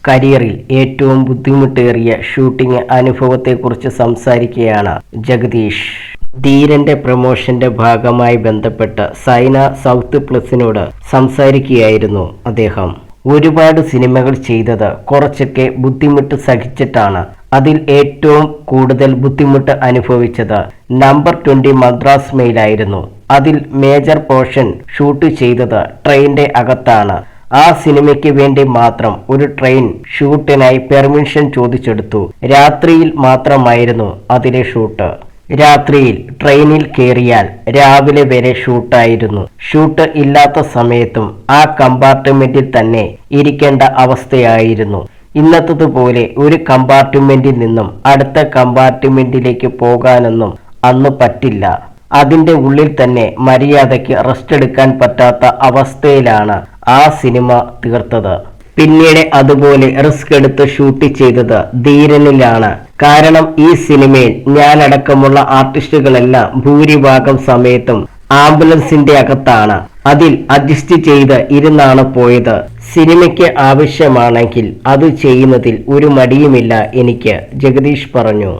കരിയറിൽ ഏറ്റവും ബുദ്ധിമുട്ടേറിയ ഷൂട്ടിംഗ് അനുഭവത്തെക്കുറിച്ച് സംസാരിക്കുകയാണ് ജഗദീഷ്. ധീരന്റെ പ്രമോഷന്റെ ഭാഗമായി ബന്ധപ്പെട്ട് സൈന സൗത്ത് പ്ലസിനോട് സംസാരിക്കുകയായിരുന്നു അദ്ദേഹം. ഒരുപാട് സിനിമകൾ ചെയ്തത് കുറച്ചൊക്കെ ബുദ്ധിമുട്ട് സഹിച്ചിട്ടാണ്. അതിൽ ഏറ്റവും കൂടുതൽ ബുദ്ധിമുട്ട് അനുഭവിച്ചത് നമ്പർ 20 മദ്രാസ് മെയിലായിരുന്നു. അതിൽ മേജർ പോർഷൻ ഷൂട്ട് ചെയ്തത് ട്രെയിനിന്റെ അകത്താണ്. ആ സിനിമയ്ക്ക് വേണ്ടി മാത്രം ഒരു ട്രെയിൻ ഷൂട്ടിനായി പെർമിഷൻ ചോദിച്ചെടുത്തു. രാത്രിയിൽ മാത്രമായിരുന്നു അതിലെ ഷൂട്ട്. രാത്രിയിൽ ട്രെയിനിൽ കയറിയാൽ രാവിലെ വരെ ഷൂട്ടായിരുന്നു. ഷൂട്ട് ഇല്ലാത്ത സമയത്തും ആ കമ്പാർട്ട്മെന്റിൽ തന്നെ ഇരിക്കേണ്ട അവസ്ഥയായിരുന്നു. ഇന്നത്തതുപോലെ ഒരു കമ്പാർട്ട്മെന്റിൽ നിന്നും അടുത്ത കമ്പാർട്ട്മെന്റിലേക്ക് പോകാനൊന്നും അന്ന് പറ്റില്ല. അതിന്റെ ഉള്ളിൽ തന്നെ മര്യാദയ്ക്ക് റെസ്റ്റ് എടുക്കാൻ പറ്റാത്ത അവസ്ഥയിലാണ് ആ സിനിമ തീർത്തത്. പിന്നീട് അതുപോലെ റിസ്ക് എടുത്ത് ഷൂട്ട് ചെയ്തത് ധീരനിലാണ്. കാരണം ഈ സിനിമയിൽ ഞാനടക്കമുള്ള ആർട്ടിസ്റ്റുകളെല്ലാം ഭൂരിഭാഗം സമയത്തും ആംബുലൻസിന്റെ അകത്താണ്. അതിൽ അഡ്ജസ്റ്റ് ചെയ്ത് ഇരുന്നാണ് പോയത്. സിനിമയ്ക്ക് ആവശ്യമാണെങ്കിൽ അത് ചെയ്യുന്നതിൽ ഒരു മടിയുമില്ല എനിക്ക്, ജഗദീഷ് പറഞ്ഞു.